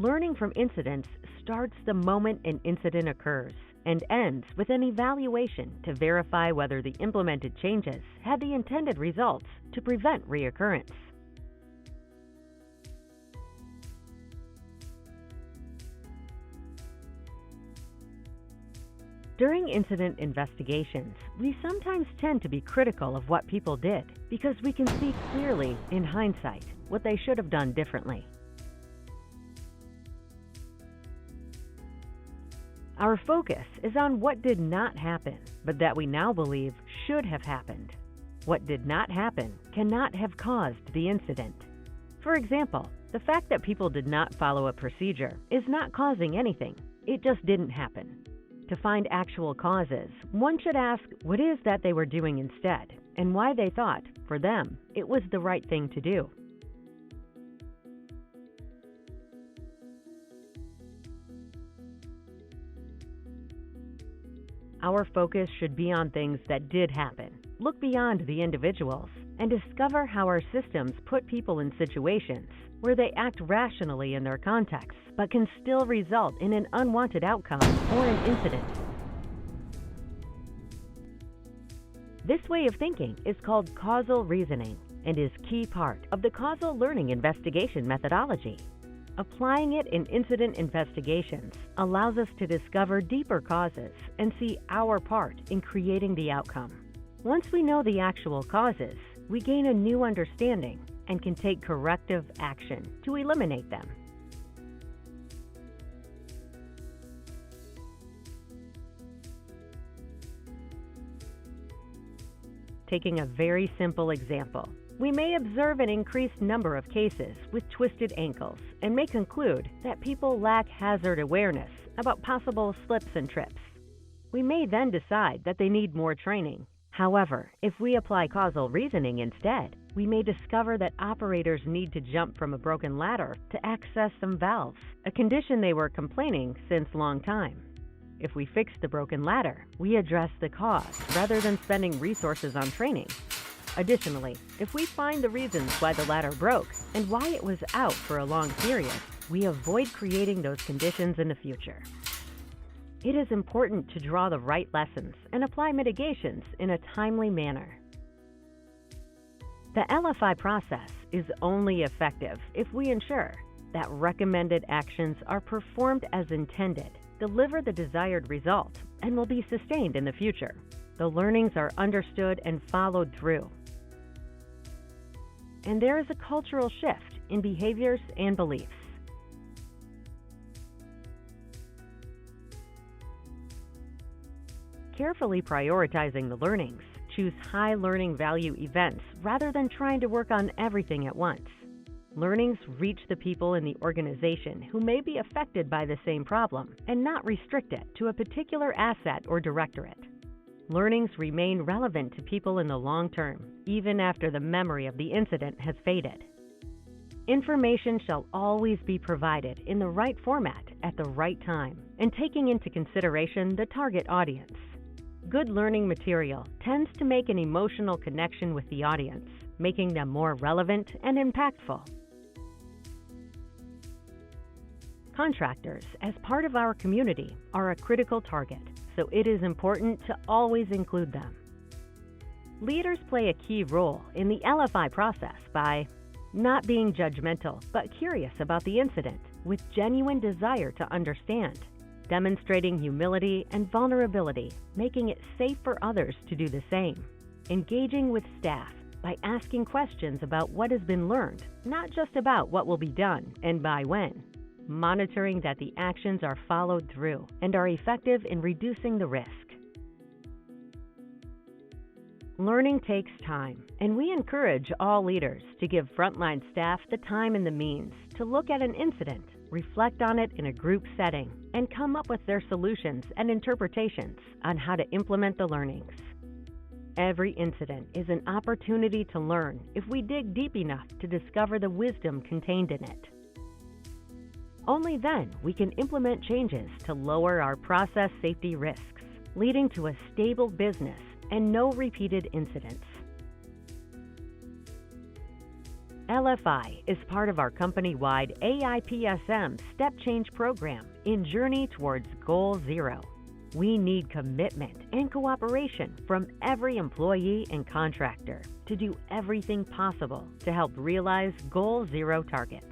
Learning from incidents starts the moment an incident occurs and ends with an evaluation to verify whether the implemented changes had the intended results to prevent reoccurrence. During incident investigations, we sometimes tend to be critical of what people did because we can see clearly, in hindsight, what they should have done differently. Our focus is on what did not happen, but that we now believe should have happened. What did not happen cannot have caused the incident. For example, the fact that people did not follow a procedure is not causing anything. It just didn't happen. To find actual causes, one should ask what it is that they were doing instead and why they thought, for them, it was the right thing to do. Our focus should be on things that did happen, look beyond the individuals, and discover how our systems put people in situations where they act rationally in their contexts, but can still result in an unwanted outcome or an incident. This way of thinking is called causal reasoning and is a key part of the causal learning investigation methodology. Applying it in incident investigations allows us to discover deeper causes and see our part in creating the outcome. Once we know the actual causes, we gain a new understanding and can take corrective action to eliminate them. Taking a very simple example, we may observe an increased number of cases with twisted ankles and may conclude that people lack hazard awareness about possible slips and trips. We may then decide that they need more training. However, if we apply causal reasoning instead, we may discover that operators need to jump from a broken ladder to access some valves, a condition they were complaining since long time. If we fix the broken ladder, we address the cause rather than spending resources on training. Additionally, if we find the reasons why the ladder broke and why it was out for a long period, we avoid creating those conditions in the future. It is important to draw the right lessons and apply mitigations in a timely manner. The LFI process is only effective if we ensure that recommended actions are performed as intended, deliver the desired result, and will be sustained in the future. The learnings are understood and followed through. And there is a cultural shift in behaviors and beliefs. Carefully prioritizing the learnings, choose high learning value events rather than trying to work on everything at once. Learnings reach the people in the organization who may be affected by the same problem and not restrict it to a particular asset or directorate. Learnings remain relevant to people in the long term, even after the memory of the incident has faded. Information shall always be provided in the right format at the right time and taking into consideration the target audience. Good learning material tends to make an emotional connection with the audience, making them more relevant and impactful. Contractors, as part of our community, are a critical target, so it is important to always include them. Leaders play a key role in the LFI process by not being judgmental but curious about the incident with genuine desire to understand, demonstrating humility and vulnerability, making it safe for others to do the same, engaging with staff by asking questions about what has been learned, not just about what will be done and by when, monitoring that the actions are followed through and are effective in reducing the risk. Learning takes time, and we encourage all leaders to give frontline staff the time and the means to look at an incident, reflect on it in a group setting, and come up with their solutions and interpretations on how to implement the learnings. Every incident is an opportunity to learn if we dig deep enough to discover the wisdom contained in it. Only then we can implement changes to lower our process safety risks, leading to a stable business and no repeated incidents. LFI is part of our company-wide AIPSM Step Change program in Journey Towards Goal Zero. We need commitment and cooperation from every employee and contractor to do everything possible to help realize Goal Zero target.